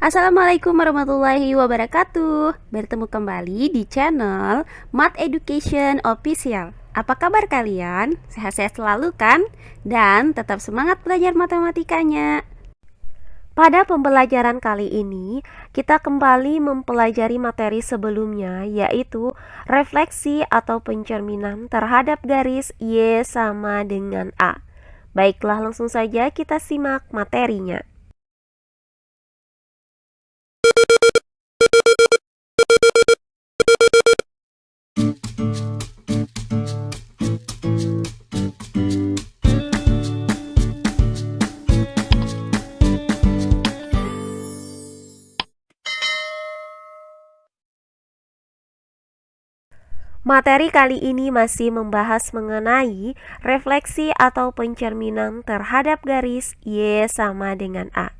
Assalamualaikum warahmatullahi wabarakatuh. Bertemu kembali di channel Math Education Official. Apa kabar kalian? Sehat-sehat selalu kan? Dan tetap semangat belajar matematikanya. Pada pembelajaran kali ini, kita kembali mempelajari materi sebelumnya, yaitu refleksi atau pencerminan terhadap garis Y sama dengan A. Baiklah, langsung saja kita simak materinya. Materi kali ini masih membahas mengenai refleksi atau pencerminan terhadap garis Y sama dengan A.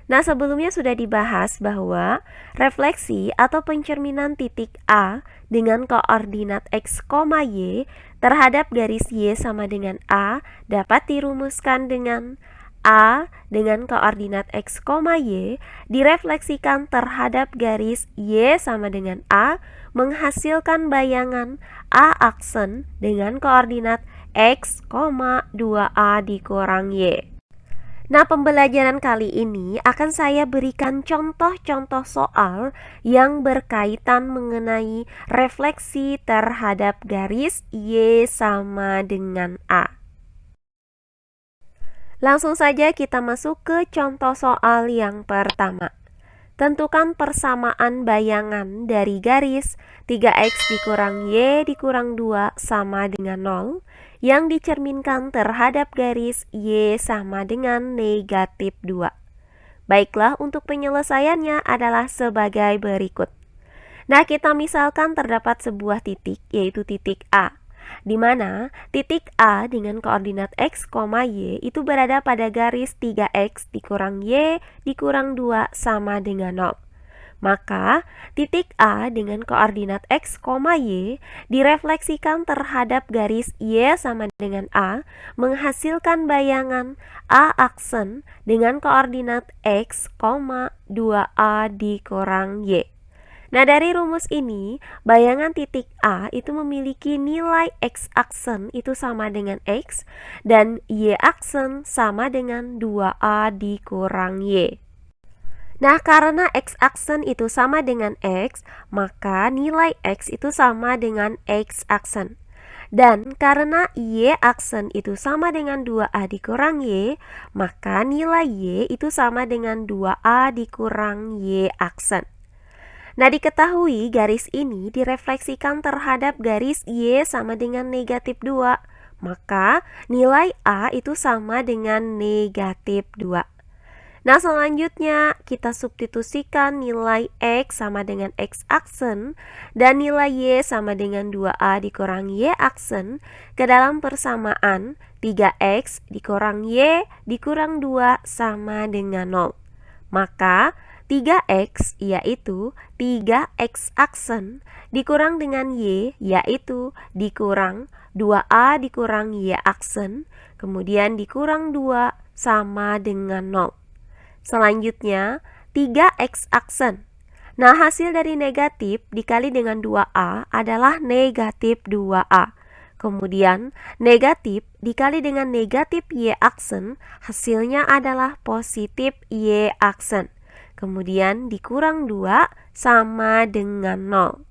Nah, sebelumnya sudah dibahas bahwa refleksi atau pencerminan titik A dengan koordinat X, Y terhadap garis Y sama dengan A dapat dirumuskan dengan A dengan koordinat X, Y direfleksikan terhadap garis Y sama dengan A menghasilkan bayangan A aksen dengan koordinat X, 2A dikurang Y. Nah, pembelajaran kali ini akan saya berikan contoh-contoh soal yang berkaitan mengenai refleksi terhadap garis Y sama dengan A. Langsung saja kita masuk ke contoh soal yang pertama. Tentukan persamaan bayangan dari garis 3x dikurang y dikurang 2 sama dengan 0 yang dicerminkan terhadap garis y sama dengan negatif 2. Baiklah, untuk penyelesaiannya adalah sebagai berikut. Nah, kita misalkan terdapat sebuah titik, yaitu titik A, di mana titik A dengan koordinat X, Y itu berada pada garis 3X dikurang Y dikurang 2 sama dengan 0. Maka titik A dengan koordinat X, Y direfleksikan terhadap garis Y sama dengan A menghasilkan bayangan A aksen dengan koordinat X, 2A dikurang Y. Nah, dari rumus ini, bayangan titik A itu memiliki nilai X aksen itu sama dengan X dan Y aksen sama dengan 2A dikurang Y. Nah, karena X aksen itu sama dengan X, maka nilai X itu sama dengan X aksen. Dan karena Y aksen itu sama dengan 2A dikurang Y, maka nilai Y itu sama dengan 2A dikurang Y aksen. Nah, diketahui garis ini direfleksikan terhadap garis Y sama dengan negatif 2. Maka nilai A itu sama dengan negatif 2. Nah, selanjutnya kita substitusikan nilai X sama dengan X aksen dan nilai Y sama dengan 2A dikurang Y aksen ke dalam persamaan 3X dikurang Y dikurang 2 sama dengan 0. Maka 3X yaitu 3X aksen dikurang dengan Y yaitu dikurang 2A dikurang Y aksen, kemudian dikurang 2 sama dengan 0. Selanjutnya 3X aksen. Nah, hasil dari negatif dikali dengan 2A adalah negatif 2A. Kemudian negatif dikali dengan negatif Y aksen, hasilnya adalah positif Y aksen. Kemudian dikurang 2 sama dengan 0.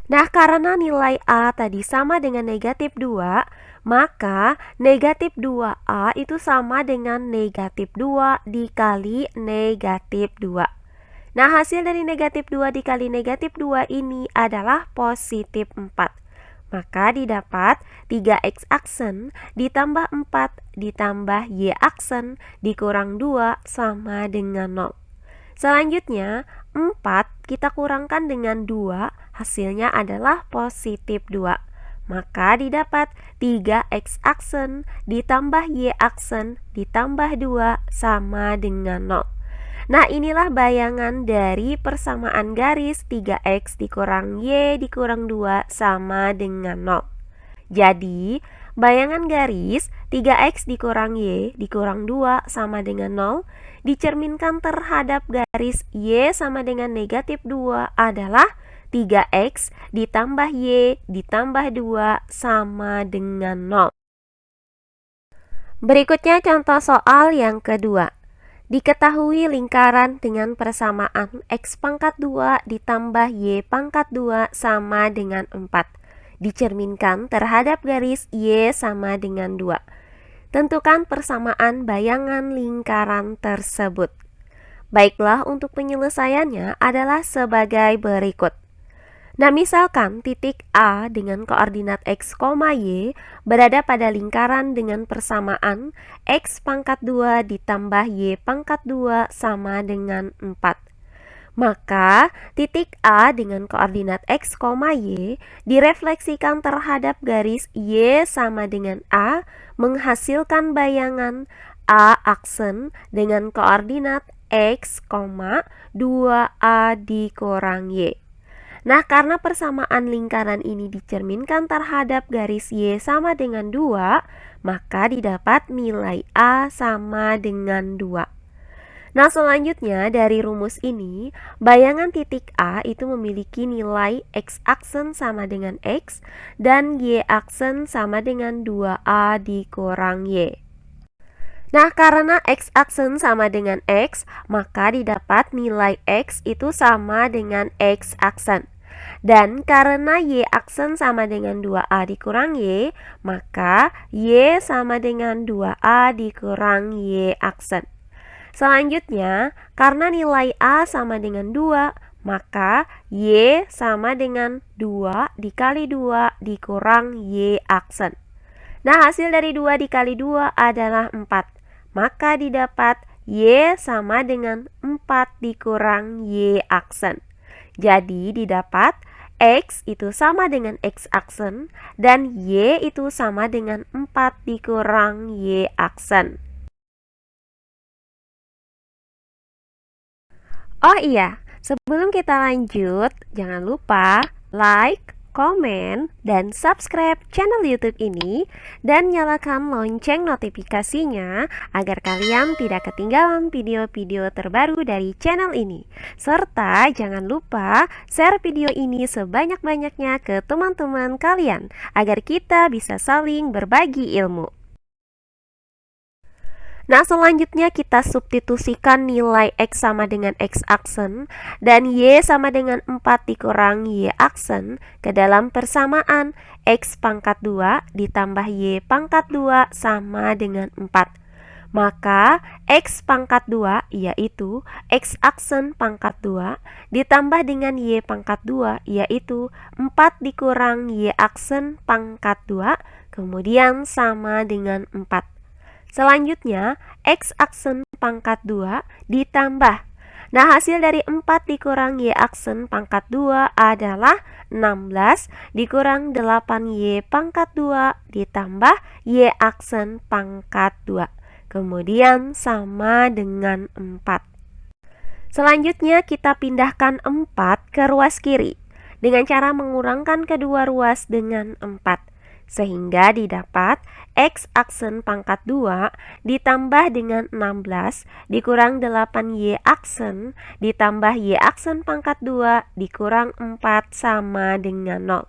Nah, karena nilai A tadi sama dengan negatif 2, maka negatif 2A itu sama dengan negatif 2 dikali negatif 2. Nah, hasil dari negatif 2 dikali negatif 2 ini adalah positif 4. Maka didapat 3X aksen ditambah 4 ditambah Y aksen dikurang 2 sama dengan 0. Selanjutnya 4 kita kurangkan dengan 2, hasilnya adalah positif 2. Maka didapat 3X aksen ditambah Y aksen ditambah 2 sama dengan 0. Nah, inilah bayangan dari persamaan garis 3X dikurang Y dikurang 2 sama dengan 0. Jadi, Bayangan garis 3x dikurang y dikurang 2 sama dengan 0 dicerminkan terhadap garis y sama dengan negatif 2 adalah 3x ditambah y ditambah 2 sama dengan 0. Berikutnya contoh soal yang kedua. Diketahui lingkaran dengan persamaan x pangkat 2 ditambah y pangkat 2 sama dengan 4. Dicerminkan terhadap garis y sama dengan 2. Tentukan persamaan bayangan lingkaran tersebut. Baiklah, untuk penyelesaiannya adalah sebagai berikut. Nah, misalkan titik A dengan koordinat x, y berada pada lingkaran dengan persamaan x pangkat 2 ditambah y pangkat 2 sama dengan 4. Maka titik A dengan koordinat x, y direfleksikan terhadap garis y sama dengan A menghasilkan bayangan A aksen dengan koordinat x, 2A dikurang y. Nah, karena persamaan lingkaran ini dicerminkan terhadap garis y sama dengan 2, maka didapat nilai A sama dengan 2. Nah, selanjutnya dari rumus ini, bayangan titik A itu memiliki nilai x aksen sama dengan x dan y aksen sama dengan 2A dikurang y. Nah, karena x aksen sama dengan x, maka didapat nilai x itu sama dengan x aksen. Dan karena y aksen sama dengan 2A dikurang y, maka y sama dengan 2A dikurang y aksen. Selanjutnya, karena nilai A sama dengan 2, maka y sama dengan 2 dikali 2 dikurang y aksen. Nah, hasil dari 2 dikali 2 adalah 4. Maka didapat y sama dengan 4 dikurang y aksen. Jadi didapat x itu sama dengan x aksen dan y itu sama dengan 4 dikurang y aksen. Oh iya, sebelum kita lanjut, jangan lupa like, komen, dan subscribe channel YouTube ini dan nyalakan lonceng notifikasinya agar kalian tidak ketinggalan video-video terbaru dari channel ini. Serta jangan lupa share video ini sebanyak-banyaknya ke teman-teman kalian agar kita bisa saling berbagi ilmu. Nah, selanjutnya kita substitusikan nilai x sama dengan x aksen dan y sama dengan 4 dikurang y aksen ke dalam persamaan x pangkat 2 ditambah y pangkat 2 sama dengan 4. Maka x pangkat 2 yaitu x aksen pangkat 2 ditambah dengan y pangkat 2 yaitu 4 dikurang y aksen pangkat 2 kemudian sama dengan 4. Selanjutnya, x aksen pangkat 2 ditambah. Nah, hasil dari 4 dikurang y aksen pangkat 2 adalah 16 dikurang 8y pangkat 2 ditambah y aksen pangkat 2. Kemudian sama dengan 4. Selanjutnya kita pindahkan 4 ke ruas kiri dengan cara mengurangkan kedua ruas dengan 4. Sehingga didapat x aksen pangkat 2 ditambah dengan 16 dikurang 8y aksen ditambah y aksen pangkat 2 dikurang 4 sama dengan 0.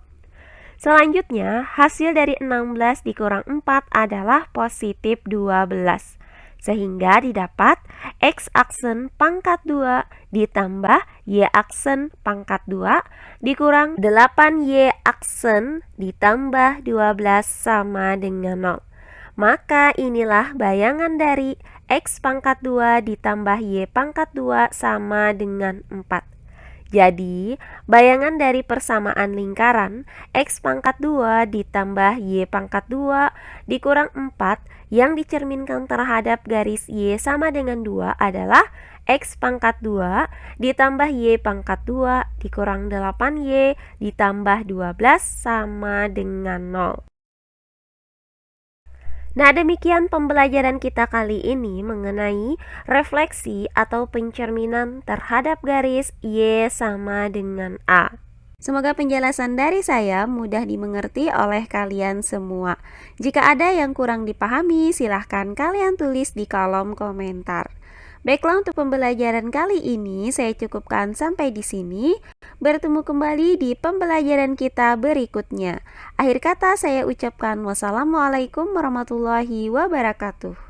Selanjutnya, hasil dari 16 dikurang 4 adalah positif 12. Sehingga didapat x aksen pangkat 2 ditambah y aksen pangkat 2 dikurang 8y aksen ditambah 12 sama dengan 0. Maka inilah bayangan dari x pangkat 2 ditambah y pangkat 2 sama dengan 4. Jadi, bayangan dari persamaan lingkaran x pangkat 2 ditambah y pangkat 2 dikurang 4 yang dicerminkan terhadap garis y sama dengan 2 adalah x pangkat 2 ditambah y pangkat 2 dikurang 8y ditambah 12 sama dengan 0. Nah, demikian pembelajaran kita kali ini mengenai refleksi atau pencerminan terhadap garis Y sama dengan A. Semoga penjelasan dari saya mudah dimengerti oleh kalian semua. Jika ada yang kurang dipahami, silahkan kalian tulis di kolom komentar. Baiklah, untuk pembelajaran kali ini saya cukupkan sampai di sini. Bertemu kembali di pembelajaran kita berikutnya. Akhir kata saya ucapkan wassalamualaikum warahmatullahi wabarakatuh.